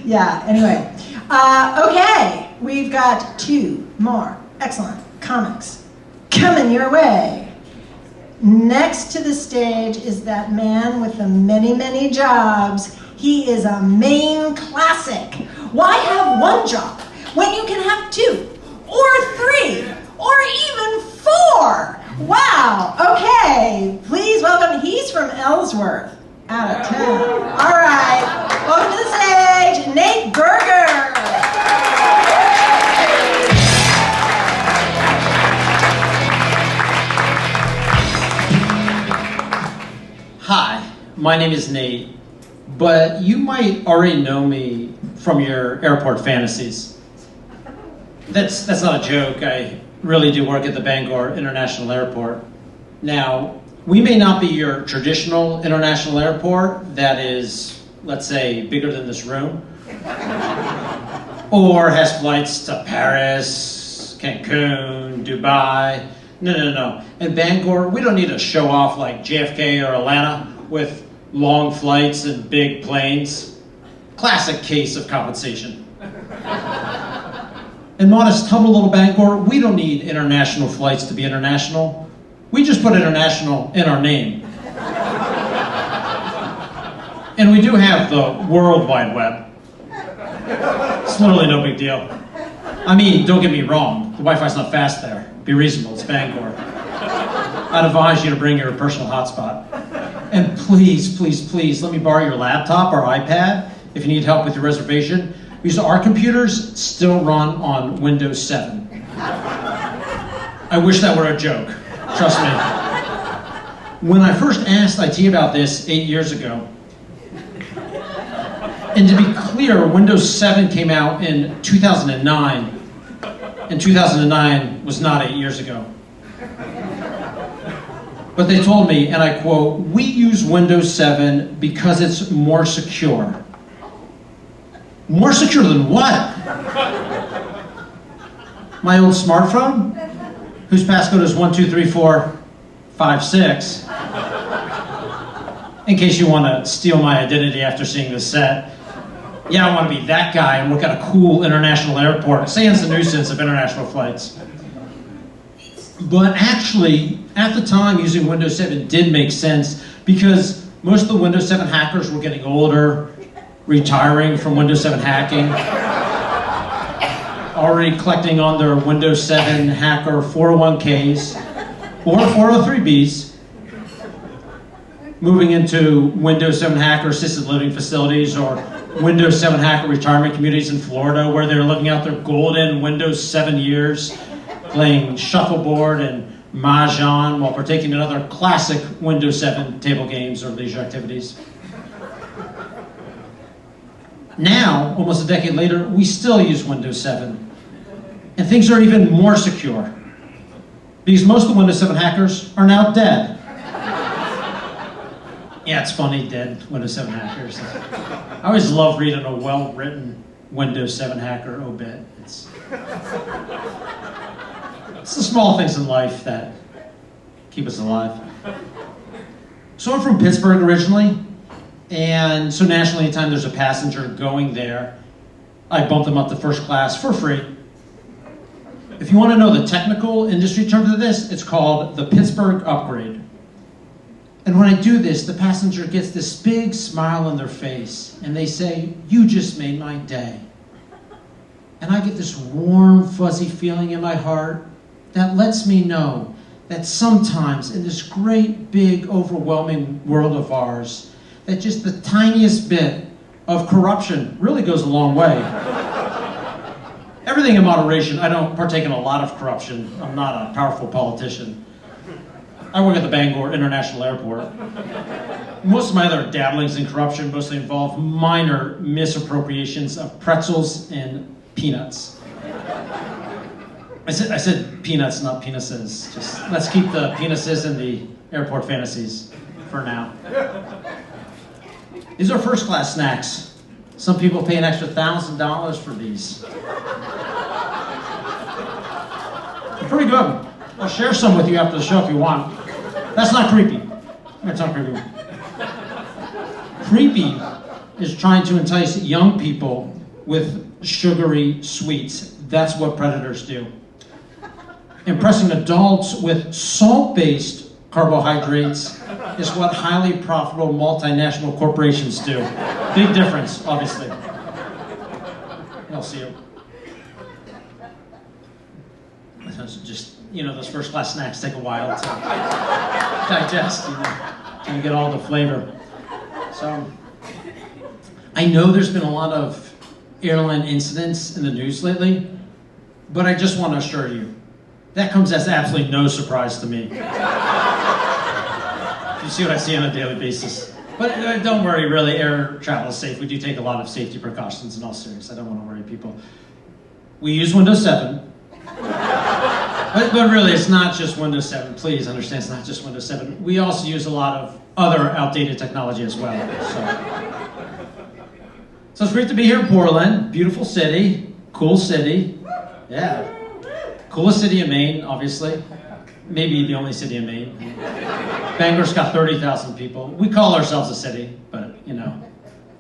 Yeah, anyway. Okay, we've got 2 more excellent comics coming your way. Next to the stage is that man with the many, many jobs. He is a Maine classic. Why have 1 job when you can have 2 or 3 or even 4? Wow, okay, please welcome, he's from Ellsworth, out of town. All right, welcome to the stage, Nate Berger. Hi, my name is Nate, but you might already know me from your airport fantasies. That's not a joke. I really do work at the Bangor International Airport. Now, we may not be your traditional international airport that is, let's say, bigger than this room, or has flights to Paris, Cancun, Dubai. No. In Bangor, we don't need to show off like JFK or Atlanta with long flights and big planes. Classic case of compensation. In modest, humble little Bangor, we don't need international flights to be international. We just put international in our name. And we do have the World Wide Web. It's literally no big deal. I mean, don't get me wrong, the Wi-Fi's not fast there. Be reasonable, it's Bangor. I'd advise you to bring your personal hotspot. And please, let me borrow your laptop or iPad if you need help with your reservation, because our computers still run on Windows 7. I wish that were a joke, trust me. When I first asked IT about this 8 years ago, and to be clear, Windows 7 came out in 2009, and 2009 was not 8 years ago. But they told me, and I quote, "We use Windows 7 because it's more secure." More secure than what? My old smartphone, whose passcode is 123456. In case you want to steal my identity after seeing this set. Yeah, I want to be that guy and work at a cool international airport. Sans the nuisance of international flights. But actually, at the time, using Windows 7 did make sense because most of the Windows 7 hackers were getting older, retiring from Windows 7 hacking, already collecting on their Windows 7 hacker 401ks or 403bs, moving into Windows 7 hacker assisted living facilities or Windows 7 hacker retirement communities in Florida where they're living out their golden Windows 7 years, playing shuffleboard and mahjong while partaking in other classic Windows 7 table games or leisure activities. Now, almost a decade later, we still use Windows 7. And things are even more secure. Because most of the Windows 7 hackers are now dead. Yeah, it's funny, dead Windows 7 hackers. I always love reading a well-written Windows 7 hacker obit. It's the small things in life that keep us alive. So I'm from Pittsburgh originally, and so nationally, anytime there's a passenger going there, I bump them up to first class for free. If you want to know the technical industry term for this, it's called the Pittsburgh upgrade. And when I do this, the passenger gets this big smile on their face, and they say, "You just made my day." And I get this warm, fuzzy feeling in my heart that lets me know that sometimes in this great, big, overwhelming world of ours, that just the tiniest bit of corruption really goes a long way. Everything in moderation. I don't partake in a lot of corruption. I'm not a powerful politician. I work at the Bangor International Airport. Most of my other dabblings in corruption mostly involve minor misappropriations of pretzels and peanuts. I said peanuts, not penises. Just let's keep the penises and the airport fantasies for now. These are first class snacks. Some people pay an extra $1,000 for these. They're pretty good. I'll share some with you after the show if you want. That's not creepy. That's not creepy. Creepy is trying to entice young people with sugary sweets. That's what predators do. Impressing adults with salt-based carbohydrates is what highly profitable multinational corporations do. Big difference, obviously. I'll see you. Just, those first class snacks take a while to digest, and get all the flavor. So, I know there's been a lot of airline incidents in the news lately, but I just want to assure you, that comes as absolutely no surprise to me. You see what I see on a daily basis. But don't worry, really, air travel is safe. We do take a lot of safety precautions in all seriousness. I don't want to worry people. We use Windows 7. But really, it's not just Windows 7. Please understand, it's not just Windows 7. We also use a lot of other outdated technology as well. So it's great to be here in Portland. Beautiful city. Cool city. Yeah. Coolest city in Maine, obviously. Maybe the only city in Maine. Bangor's got 30,000 people. We call ourselves a city, but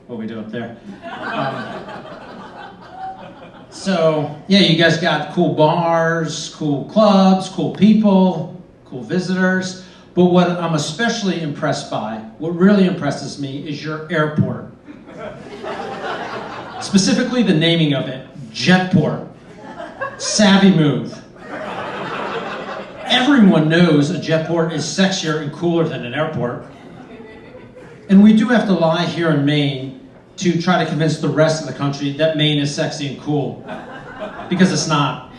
what we do up there. So, yeah, you guys got cool bars, cool clubs, cool people, cool visitors. But what I'm especially impressed by, what really impresses me, is your airport. Specifically the naming of it, Jetport. Savvy move. Everyone knows a jetport is sexier and cooler than an airport. And we do have to lie here in Maine to try to convince the rest of the country that Maine is sexy and cool. Because it's not.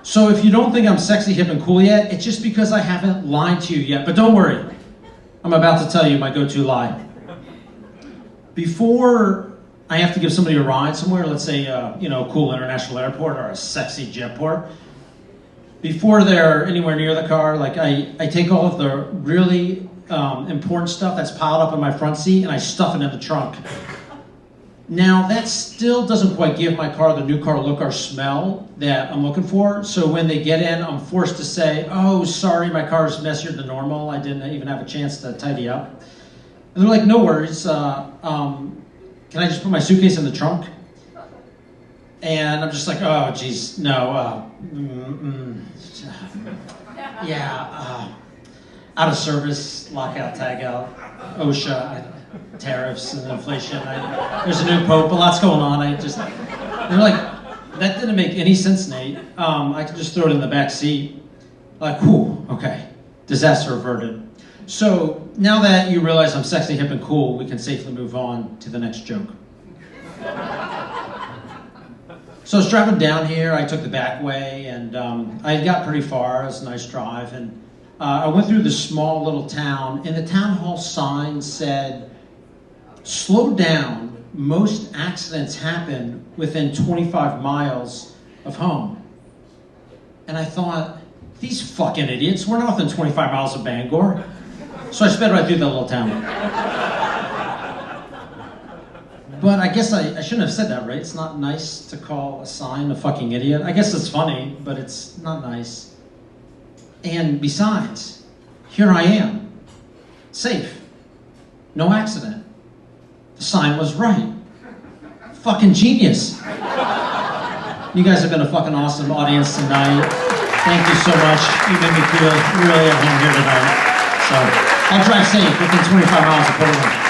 So if you don't think I'm sexy, hip, and cool yet, it's just because I haven't lied to you yet. But don't worry. I'm about to tell you my go-to lie. Before I have to give somebody a ride somewhere, let's say a cool international airport or a sexy jetport, before they're anywhere near the car, I take all of the really important stuff that's piled up in my front seat and I stuff it in the trunk. Now, that still doesn't quite give my car the new car look or smell that I'm looking for, so when they get in, I'm forced to say, oh, sorry, my car is messier than normal, I didn't even have a chance to tidy up. And they're like, no worries, can I just put my suitcase in the trunk? And I'm just like, oh, geez, no, out of service, lockout, tagout, OSHA, tariffs and inflation. There's a new pope, a lot's going on. They're like, that didn't make any sense, Nate. I could just throw it in the back seat. Like, whew, okay, disaster averted. So now that you realize I'm sexy, hip, and cool, we can safely move on to the next joke. So I was driving down here, I took the back way, and I got pretty far. It was a nice drive, and I went through this small little town, and the town hall sign said, slow down, most accidents happen within 25 miles of home. And I thought, these fucking idiots, we're not within 25 miles of Bangor. So I sped right through that little town. But I guess I shouldn't have said that, right? It's not nice to call a sign a fucking idiot. I guess it's funny, but it's not nice. And besides, here I am, safe, no accident. The sign was right. Fucking genius. You guys have been a fucking awesome audience tonight. Thank you so much. You made me feel really at home here tonight. So I'll drive safe within 25 miles of Portland.